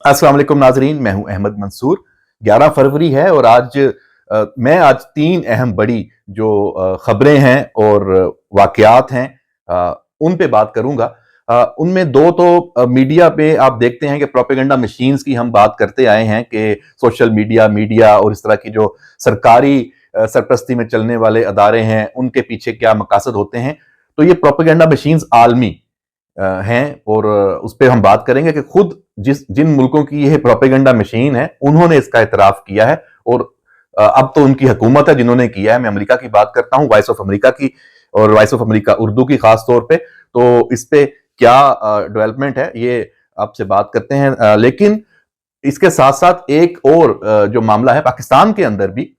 अस्सलाम वालेकुम नाजरीन, मैं हूं अहमद मंसूर। 11 फरवरी है और मैं आज 3 अहम बड़ी जो खबरें हैं और वाकयात हैं उन पे बात करूंगा। उनमें दो तो मीडिया पे आप देखते हैं कि प्रोपेगेंडा मशीन्स की हम बात करते आए हैं कि सोशल मीडिया और इस तरह की जो सरकारी सरपरस्ती में चलने वाले अदारे हैं उनके पीछे क्या मकासद होते हैं। तो ये प्रोपेगेंडा मशीन्स आलमी हैं और उस पर हम बात करेंगे कि खुद जिन मुल्कों की यह प्रोपेगेंडा मशीन है उन्होंने इसका इतराफ किया है और अब तो उनकी हुकूमत है जिन्होंने किया है। मैं अमेरिका की बात करता हूं, वॉइस ऑफ अमेरिका की और वॉइस ऑफ अमेरिका उर्दू की खास तौर पे। तो इस पे क्या डेवलपमेंट है ये आपसे बात करते हैं। लेकिन इसके साथ साथ एक और जो मामला है पाकिस्तान के अंदर भी,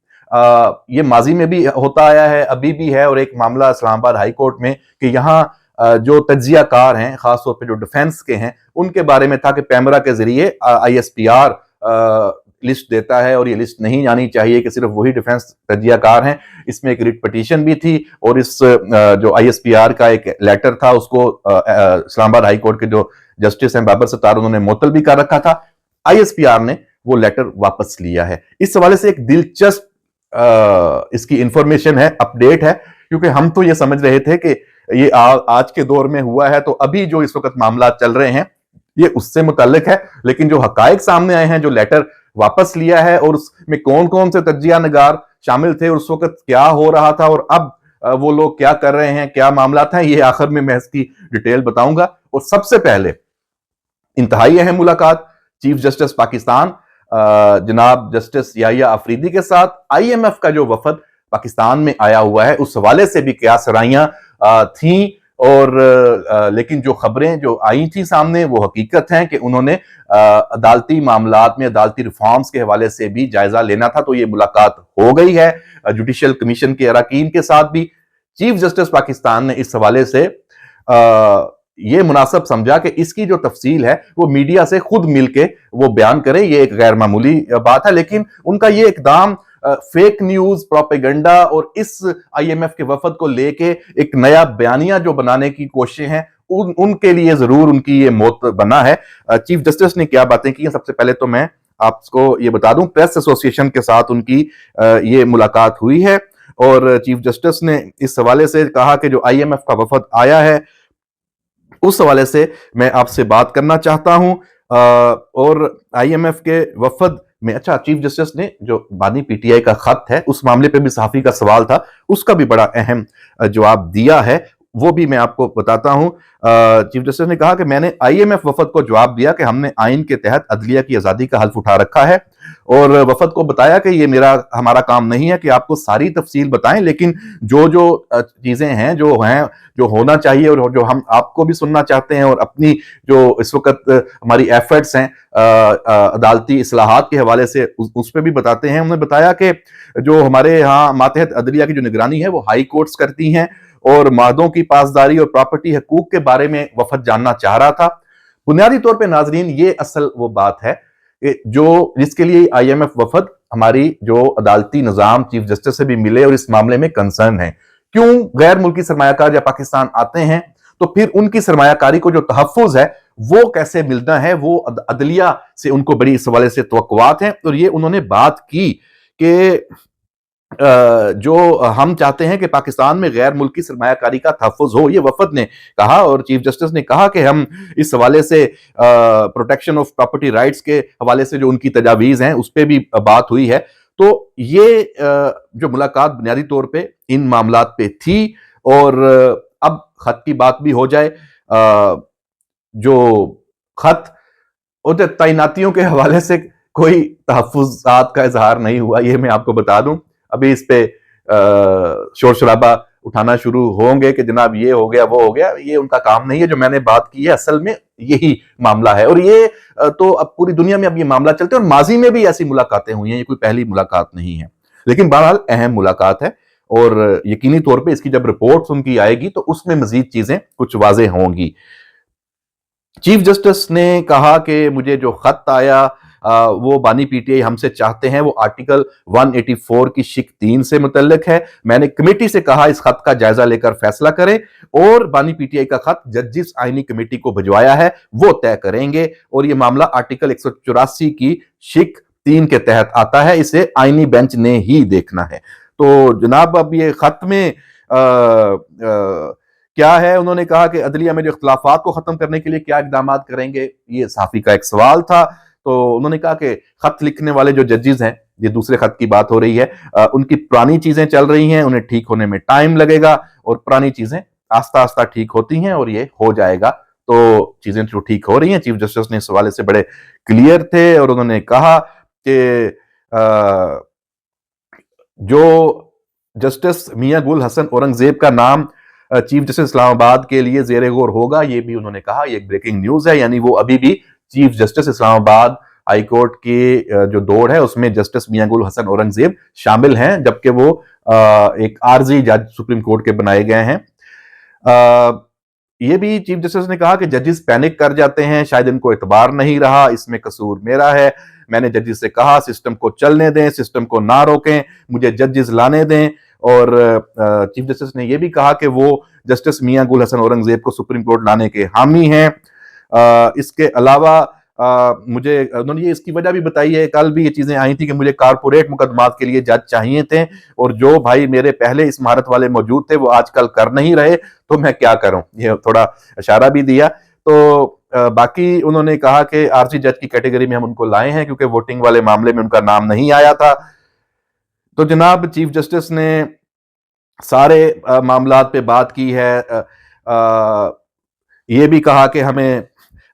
ये माजी में भी होता आया है, अभी भी है, और एक मामला इस्लामाबाद हाई कोर्ट में कि यहाँ जो तज्जिया कार हैं खासतौर पे जो डिफेंस के हैं उनके बारे में था कि पैमरा के जरिए ISPR लिस्ट देता है और ये लिस्ट नहीं आनी चाहिए कि सिर्फ वही डिफेंस तज्जिया कार हैं। इसमें एक रिट पिटीशन भी थी और इस जो ISPR का एक लेटर था उसको इस्लामाबाद हाई कोर्ट के जो जस्टिस हैं बाबर सत्तार उन्होंने मुअत्तल भी कर रखा था। ISPR ने वो लेटर वापस लिया है। इस हवाले से एक दिलचस्प इसकी इंफॉर्मेशन है, अपडेट है, क्योंकि हम तो ये समझ रहे थे कि ये आज के दौर में हुआ है तो अभी जो इस वक्त मामला चल रहे हैं ये उससे मुताल्लिक है, लेकिन जो हकायक सामने आए हैं, जो लेटर वापस लिया है और उसमें कौन कौन से तज्जिया नगार शामिल थे, उस वक्त क्या हो रहा था और अब वो लोग क्या कर रहे हैं, क्या मामला था, ये आखिर में मैं इसकी डिटेल बताऊंगा। और सबसे पहले इंतहाई अहम मुलाकात चीफ जस्टिस पाकिस्तान जनाब जस्टिस याहिया अफरीदी के साथ IMF का जो वफद पाकिस्तान में आया हुआ है, उस हवाले से भी क्या सराहियां थी और लेकिन जो खबरें जो आई थी सामने वो हकीकत हैं कि उन्होंने अदालती मामलात में अदालती रिफॉर्म्स के हवाले से भी जायजा लेना था। तो ये मुलाकात हो गई है जुडिशल कमीशन के अरकान के साथ भी। चीफ जस्टिस पाकिस्तान ने इस हवाले से ये मुनासिब समझा कि इसकी जो तफसील है वो मीडिया से खुद मिलके वो बयान करें। ये एक गैर मामूली बात है, लेकिन उनका ये इकदाम फेक न्यूज प्रोपेगेंडा और इस IMF के वफद को लेके एक नया बयानिया जो बनाने की कोशिश हैं उनके लिए जरूर उनकी ये मौत बना है। चीफ जस्टिस ने क्या बातें की हैं, सबसे पहले तो मैं आपको ये बता दूं, प्रेस एसोसिएशन के साथ उनकी ये मुलाकात हुई है और चीफ जस्टिस ने इस हवाले से कहा कि जो IMF का वफद आया है उस हवाले से मैं आपसे बात करना चाहता हूं। और IMF के वफद में अच्छा चीफ जस्टिस ने जो बानी PTI का खत है उस मामले पे भी सहाफी का सवाल था, उसका भी बड़ा अहम जवाब दिया है, वो भी मैं आपको बताता हूं। चीफ जस्टिस ने कहा कि मैंने IMF वफद को जवाब दिया कि हमने आइन के तहत अदलिया की आजादी का हल्फ उठा रखा है और वफद को बताया कि ये हमारा काम नहीं है कि आपको सारी तफसील बताएं, लेकिन जो जो चीजें हैं जो होना चाहिए और जो हम आपको भी सुनना चाहते हैं और अपनी जो इस वक्त हमारी एफर्ट्स हैं अदालती इस्लाहात के हवाले से उस पर भी बताते हैं। उन्होंने बताया कि जो हमारे यहाँ मातहत अदलिया की जो निगरानी है वो हाई कोर्ट्स करती हैं और मादों की पासदारी और प्रॉपर्टी हकूक के बारे में वफद जानना चाह रहा था। बुनियादी तौर पर नाजरीन ये असल वो बात है जो जिसके लिए IMF वफद हमारी जो अदालती निजाम चीफ जस्टिस से भी मिले और इस मामले में कंसर्न है। क्यों गैर मुल्की सरमायाकार या पाकिस्तान आते हैं तो फिर उनकी सरमायाकारी को जो तहफ्फुज है वो कैसे मिलना है, वो अदलिया से उनको बड़ी इस हवाले से तवक्कुआत हैं। और ये उन्होंने बात की कि जो हम चाहते हैं कि पाकिस्तान में गैर मुल्की सरमायाकारी का तहफ्फुज हो, ये वफद ने कहा और चीफ जस्टिस ने कहा कि हम इस हवाले से प्रोटेक्शन ऑफ प्रॉपर्टी राइट्स के हवाले से जो उनकी तजावीज हैं उस पर भी बात हुई है। तो ये जो मुलाकात बुनियादी तौर पे इन मामलात पे थी। और अब खत की बात भी हो जाए, जो खत और तैनातियों के हवाले से कोई तहफ्फुज़ात का इजहार नहीं हुआ, ये मैं आपको बता दूं। अभी इस पे शोर शराबा उठाना शुरू होंगे कि जनाब ये हो गया वो हो गया, ये उनका काम नहीं है। जो मैंने बात की है असल में यही मामला है और ये तो अब पूरी दुनिया में अब ये मामला चलते हैं और माजी में भी ऐसी मुलाकातें हुई हैं, ये कोई पहली मुलाकात नहीं है, लेकिन बहरहाल अहम मुलाकात है और यकीनी तौर पे इसकी जब रिपोर्ट उनकी आएगी तो उसमें मजीद चीजें कुछ वाज़ेह होंगी। चीफ जस्टिस ने कहा कि मुझे जो खत आया وہ بانی پی ٹی آئی ہم سے چاہتے ہیں وہ آرٹیکل 184 کی شق 3 سے متعلق ہے. میں نے کمیٹی سے کہا اس خط کا جائزہ لے کر فیصلہ کریں, اور بانی پی ٹی آئی کا خط ججز آئینی کمیٹی کو بھجوایا ہے, وہ طے کریں گے, اور یہ معاملہ آرٹیکل 184 کی شق 3 کے تحت آتا ہے, اسے آئینی بینچ نے ہی دیکھنا ہے. تو جناب اب یہ خط میں کیا ہے, انہوں نے کہا کہ عدلیہ میں جو اختلافات کو ختم کرنے کے لیے کیا اقدامات کریں گے, یہ صحافی کا ایک سوال تھا. تو انہوں نے کہا کہ خط لکھنے والے جو ججز ہیں, یہ دوسرے خط کی بات ہو رہی ہے, ان کی پرانی چیزیں چل رہی ہیں, انہیں ٹھیک ہونے میں ٹائم لگے گا, اور پرانی چیزیں آہستہ آہستہ ٹھیک ہوتی ہیں اور یہ ہو جائے گا. تو چیزیں جو ٹھیک ہو رہی ہیں, چیف جسٹس نے اس حوالے سے بڑے کلیئر تھے, اور انہوں نے کہا کہ جو جسٹس میاں گل حسن اورنگزیب کا نام چیف جسٹس اسلام آباد کے لیے زیر غور ہوگا, یہ بھی انہوں نے کہا, یہ ایک بریکنگ نیوز ہے, یعنی وہ ابھی بھی چیف جسٹس اسلام آباد ہائی کورٹ کی جو دوڑ ہے اس میں جسٹس میاں گل حسن اورنگزیب شامل ہیں, جبکہ وہ ایک عارضی جج سپریم کورٹ کے بنائے گئے ہیں. یہ بھی چیف جسٹس نے کہا کہ ججز پینک کر جاتے ہیں, شاید ان کو اعتبار نہیں رہا, اس میں قصور میرا ہے, میں نے ججز سے کہا سسٹم کو چلنے دیں, سسٹم کو نہ روکیں, مجھے ججز لانے دیں. اور چیف جسٹس نے یہ بھی کہا کہ وہ جسٹس میاں گل حسن اورنگزیب کو سپریم کورٹ لانے کے حامی ہیں. اس کے علاوہ مجھے انہوں نے یہ اس کی وجہ بھی بتائی ہے, کل بھی یہ چیزیں آئی تھی کہ مجھے کارپوریٹ مقدمات کے لیے جج چاہیے تھے, اور جو بھائی میرے پہلے اس مہارت والے موجود تھے وہ آج کل کر نہیں رہے, تو میں کیا کروں, یہ تھوڑا اشارہ بھی دیا. تو باقی انہوں نے کہا کہ عارضی جج کی کیٹیگری میں ہم ان کو لائے ہیں کیونکہ ووٹنگ والے معاملے میں ان کا نام نہیں آیا تھا. تو جناب چیف جسٹس نے سارے معاملات پہ بات کی ہے. یہ بھی کہا کہ ہمیں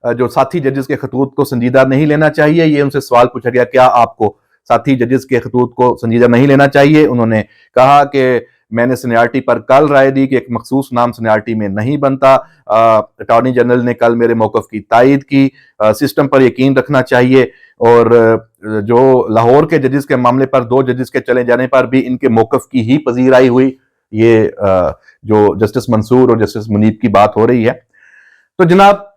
جو ساتھی ججز کے خطوط کو سنجیدہ نہیں لینا چاہیے, یہ ان سے سوال پوچھا گیا کیا آپ کو ساتھی ججز کے خطوط کو سنجیدہ نہیں لینا چاہیے. انہوں نے کہا کہ میں نے سینیارٹی پر کل رائے دی کہ ایک مخصوص نام سینیارٹی میں نہیں بنتا, اٹارنی جنرل نے کل میرے موقف کی تائید کی, سسٹم پر یقین رکھنا چاہیے, اور جو لاہور کے ججز کے معاملے پر 2 ججز کے چلے جانے پر بھی ان کے موقف کی ہی پذیرائی ہوئی. یہ جو جسٹس منصور اور جسٹس منیب کی بات ہو رہی ہے. تو جناب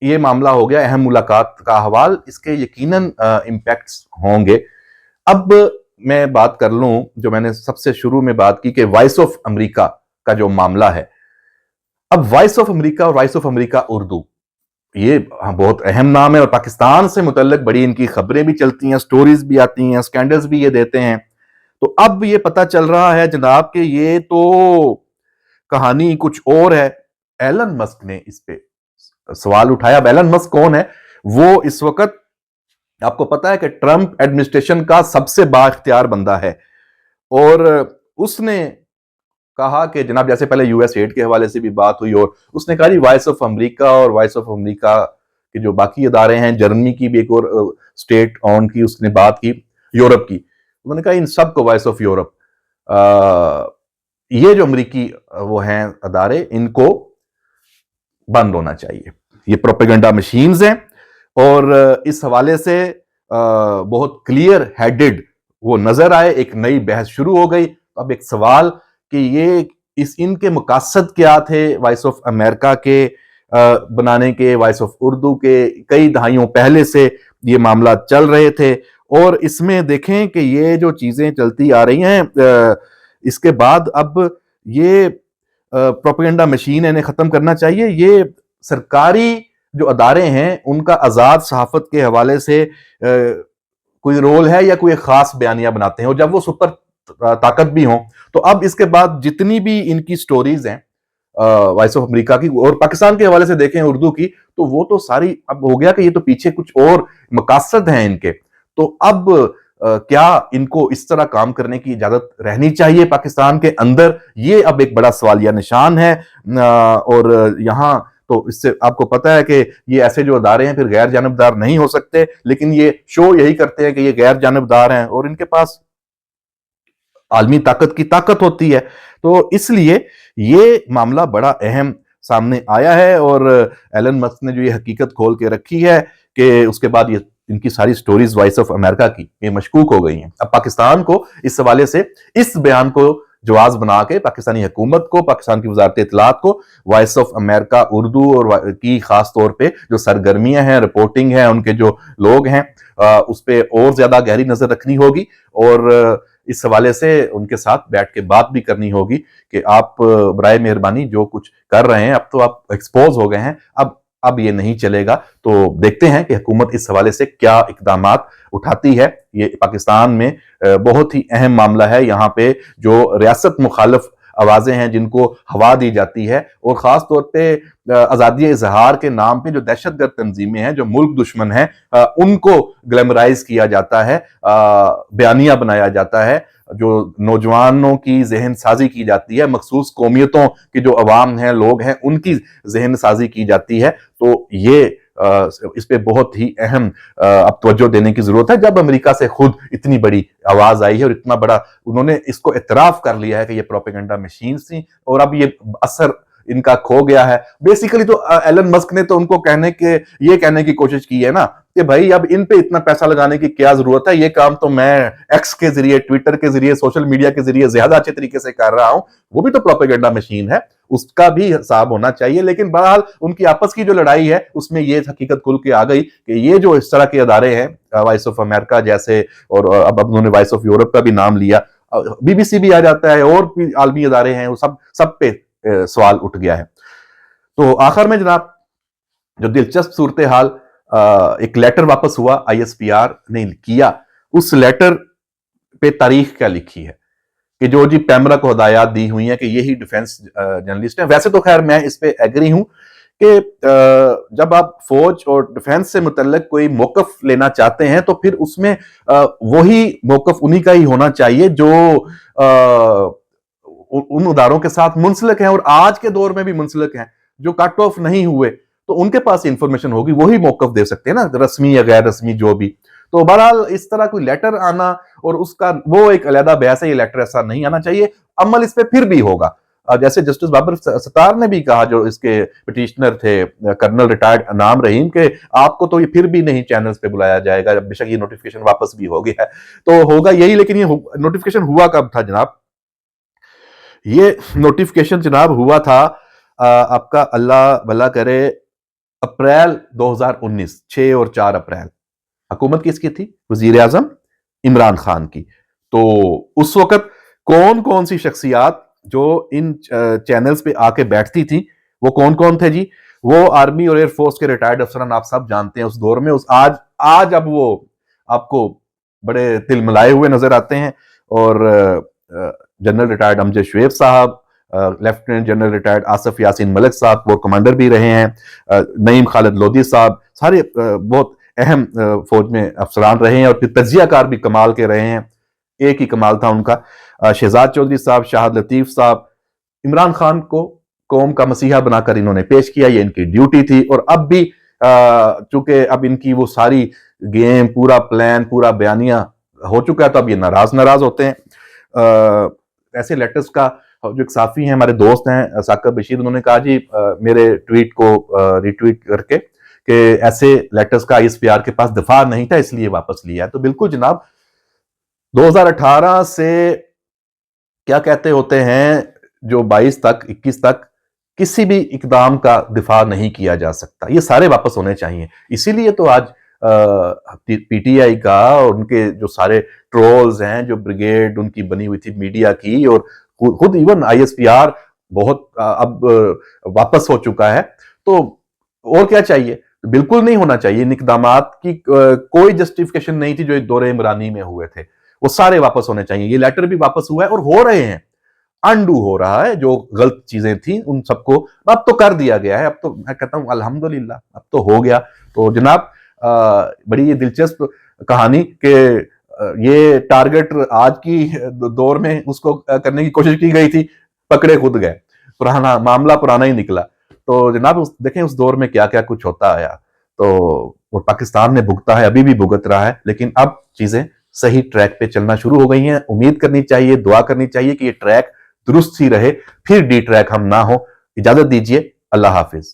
یہ معاملہ ہو گیا اہم ملاقات کا حوال, اس کے یقیناً امپیکٹس ہوں گے. اب میں بات کر لوں جو میں نے سب سے شروع میں بات کی کہ وائس آف امریکہ کا جو معاملہ ہے. اب وائس آف امریکہ اور وائس آف امریکہ اردو یہ بہت اہم نام ہے, اور پاکستان سے متعلق بڑی ان کی خبریں بھی چلتی ہیں, سٹوریز بھی آتی ہیں, سکینڈلز بھی یہ دیتے ہیں. تو اب یہ پتہ چل رہا ہے جناب کہ یہ تو کہانی کچھ اور ہے. ایلن مسک نے اس پہ سوال اٹھایا. اب ایلن مسک کون ہے؟ وہ اس وقت آپ کو پتا ہے کہ ٹرمپ ایڈمنسٹریشن کا سب سے با اختیار بندہ ہے, اور اس نے کہا کہ جناب جیسے پہلے یو ایس ایڈ کے حوالے سے بھی بات ہوئی, اور اس نے کہا جی وائس آف امریکہ اور وائس آف امریکہ کے جو باقی ادارے ہیں, جرمنی کی بھی ایک اور اسٹیٹ آن کی اس نے بات کی, یورپ کی, انہوں نے کہا ان سب کو وائس آف یورپ, یہ جو امریکی وہ ہیں ادارے, ان کو بند ہونا چاہیے, یہ پروپیگنڈا مشینز ہیں. اور اس حوالے سے بہت کلیئر ہیڈڈ وہ نظر آئے, ایک نئی بحث شروع ہو گئی. اب ایک سوال کہ یہ ان کے مقاصد کیا تھے وائس آف امریکہ کے بنانے کے, وائس آف اردو کے کئی دہائیوں پہلے سے یہ معاملات چل رہے تھے, اور اس میں دیکھیں کہ یہ جو چیزیں چلتی آ رہی ہیں اس کے بعد اب یہ پروپیگنڈا مشین انہیں ختم کرنا چاہیے. یہ سرکاری جو ادارے ہیں ان کا آزاد صحافت کے حوالے سے کوئی رول ہے یا کوئی خاص بیانیہ بناتے ہیں, اور جب وہ سپر طاقت بھی ہوں تو اب اس کے بعد جتنی بھی ان کی سٹوریز ہیں وائس آف امریکہ کی اور پاکستان کے حوالے سے دیکھیں اردو کی, تو وہ تو ساری اب ہو گیا کہ یہ تو پیچھے کچھ اور مقاصد ہیں ان کے. تو اب کیا ان کو اس طرح کام کرنے کی اجازت رہنی چاہیے پاکستان کے اندر, یہ اب ایک بڑا سوالیہ نشان ہے. اور یہاں تو اس سے آپ کو پتا ہے کہ یہ ایسے جو ادارے ہیں پھر غیر جانبدار نہیں ہو سکتے, لیکن یہ شو یہی کرتے ہیں کہ یہ غیر جانبدار ہیں, اور ان کے پاس عالمی طاقت کی طاقت ہوتی ہے. تو اس لیے یہ معاملہ بڑا اہم سامنے آیا ہے, اور ایلن مسک نے جو یہ حقیقت کھول کے رکھی ہے کہ اس کے بعد یہ ان کی ساری سٹوریز وائس آف امریکہ کی یہ مشکوک ہو گئی ہیں. اب پاکستان کو اس حوالے سے اس بیان کو जवाब बना के पाकिस्तानी हुकूमत को, पाकिस्तान की वजारत इत्तलात को, वॉइस ऑफ अमेरिका उर्दू और की खास तौर पे जो सरगर्मियां हैं, रिपोर्टिंग है, उनके जो लोग हैं, उस पर और ज्यादा गहरी नजर रखनी होगी और इस हवाले से उनके साथ बैठ के बात भी करनी होगी कि आप बराए मेहरबानी जो कुछ कर रहे हैं, अब तो आप एक्सपोज हो गए हैं, अब ये नहीं चलेगा। तो देखते हैं कि हुकूमत इस हवाले से क्या इकदामात उठाती है। ये पाकिस्तान में बहुत ही अहम मामला है। यहाँ पे जो रियासत मुखालिफ आवाजें हैं जिनको हवा दी जाती है, और खास तौर पे आजादी इजहार के नाम पे जो दहशतगर्द तंजीमें हैं, जो मुल्क दुश्मन हैं, उनको ग्लैमराइज किया जाता है, बयानिया बनाया जाता है, जो नौजवानों की जहन साजी की जाती है, मखसूस कौमियतों की जो अवाम हैं, लोग हैं, उनकी जहन साजी की जाती है। तो ये इस पे बहुत ही अहम अब तवज्जो देने की जरूरत है, जब अमेरिका से खुद इतनी बड़ी आवाज आई है और इतना बड़ा उन्होंने इसको इतराफ कर लिया है कि ये प्रोपेगेंडा मशीन थी और अब ये असर इनका खो गया है। बेसिकली तो एलन मस्क ने तो उनको ये कहने की कोशिश की है ना कि भाई अब इन पे इतना पैसा लगाने की क्या जरूरत है, ये काम तो मैं एक्स के जरिए, ट्विटर के जरिए, सोशल मीडिया के जरिए ज्यादा अच्छे तरीके से कर रहा हूं, वो भी तो प्रोपेगेंडा मशीन है, उसका भी हिसाब होना चाहिए। लेकिन बहरहाल उनकी आपस की जो लड़ाई है उसमें ये हकीकत खुल के आ गई कि ये जो इस तरह के अदारे हैं, वॉइस ऑफ अमेरिका जैसे, और अब उन्होंने वॉइस ऑफ यूरोप का भी नाम लिया, बीबीसी भी आ जाता है, और भी आलमी अदारे हैं, वो सब पे सवाल उठ गया है। तो आखिर में जनाब जो दिलचस्प सूरत हाल, एक लेटर वापस हुआ, आईएसपीआर ने किया, उस लेटर पे तारीख क्या लिखी है कि जो जी पैमरा को हदायत दी हुई है कि यही डिफेंस जर्नलिस्ट है। वैसे तो खैर मैं इस पे एग्री हूं कि जब आप फौज और डिफेंस से मुतल्लिक कोई मौकफ लेना चाहते हैं तो फिर उसमें वही मौकफ उन्हीं का ही होना चाहिए जो उन उदारों के साथ मुंसलिक हैं और आज के दौर में भी मुंसलिक हैं, जो कट ऑफ नहीं हुए, तो उनके पास इंफॉर्मेशन होगी, वही मौकफ दे सकते हैं ना, रस्मी या गैर रस्मी जो भी। तो बहरहाल इस तरह कोई लेटर आना और उसका वो एक अलहदा बहस है, ये लेटर ऐसा नहीं आना चाहिए, अमल इस पे फिर भी होगा। जैसे जस्टिस बाबर सत्तार ने भी कहा, जो इसके पिटिशनर थे कर्नल रिटायर्ड अनाम रहीम, के आपको तो ये फिर भी नहीं चैनल्स पे बुलाया जाएगा, बेशक ये नोटिफिकेशन वापस भी हो गया है तो होगा यही। लेकिन ये नोटिफिकेशन हुआ कब था जनाब? ये नोटिफिकेशन जनाब हुआ था आपका, अल्लाह भला करे, अप्रैल 2019, 6 और 4 अप्रैल। हुकूमत किसकी थी? वजीर आजम इमरान खान की। तो उस वक्त कौन कौन सी शख्सियात जो इन चैनल्स पे आके बैठती थी, वो कौन कौन थे जी? वो आर्मी और एयरफोर्स के रिटायर्ड अफसरान, आप सब जानते हैं उस दौर में। आज अब वो आपको बड़े तिलमिलाए हुए नजर आते हैं, और जनरल रिटायर्ड अमजद शुएब साहब, lieutenant general retired Asif Yasin Malik साहब, वो कमांडर भी रहे हैं, नईम खालिद लोधी साहब, सारे बहुत अहम फौज में अफसरान रहे हैं, और फिर तजियाकार भी कमाल के रहे हैं, एक ही कमाल था उनका। शहजाद चौधरी साहब, शाहद लतीफ साहब, इमरान खान को कौम का मसीहा बनाकर इन्होंने पेश किया, ये इनकी ड्यूटी थी। और अब भी चूंकि अब इनकी वो सारी गेम, पूरा प्लान, पूरा बयानिया हो चुका है, तो अब ये नाराज होते हैं। ऐसे लेटर्स का जो एक साफी हैं, हमारे दोस्त हैं साकिब बशीर, उन्होंने कहा जी मेरे ट्वीट को रिट्वीट करके कि ऐसे लेटर्स का आईएसपीआर के पास दफा नहीं था, इसलिए वापस लिया। तो बिल्कुल जनाब, 2018 से क्या कहते होते हैं, जो 22 तक, 21 तक किसी भी इकदाम का दिफा नहीं किया जा सकता, ये सारे वापस होने चाहिए। इसीलिए तो आज पीटीआई का और उनके जो सारे ट्रोल्स हैं, जो ब्रिगेड उनकी बनी हुई थी मीडिया की, और खुद इवन आईएसपीआर बहुत अब वापस हो चुका है, तो और क्या चाहिए? बिल्कुल नहीं होना चाहिए। इन इकदामात की कोई जस्टिफिकेशन नहीं थी जो दौरे इमरानी में हुए थे, वो सारे वापस होने चाहिए। ये लेटर भी वापस हुआ है और हो रहे हैं, अनडू हो रहा है, जो गलत चीजें थी उन सबको अब तो कर दिया गया है। अब तो मैं कहता हूं अल्हम्दुलिल्लाह, अब तो हो गया। तो जनाब बड़ी ये दिलचस्प कहानी कि ये टारगेट आज की दौर में उसको करने की कोशिश की गई थी, पकड़े खुद गए, पुराना मामला पुराना ही निकला। तो जनाब देखें उस दौर में क्या क्या कुछ होता आया, तो पाकिस्तान ने भुगता है, अभी भी भुगत रहा है, लेकिन अब चीजें सही ट्रैक पे चलना शुरू हो गई हैं। उम्मीद करनी चाहिए, दुआ करनी चाहिए कि ये ट्रैक दुरुस्त ही रहे, फिर डी ट्रैक हम ना हो। इजाजत दीजिए, अल्लाह हाफिज।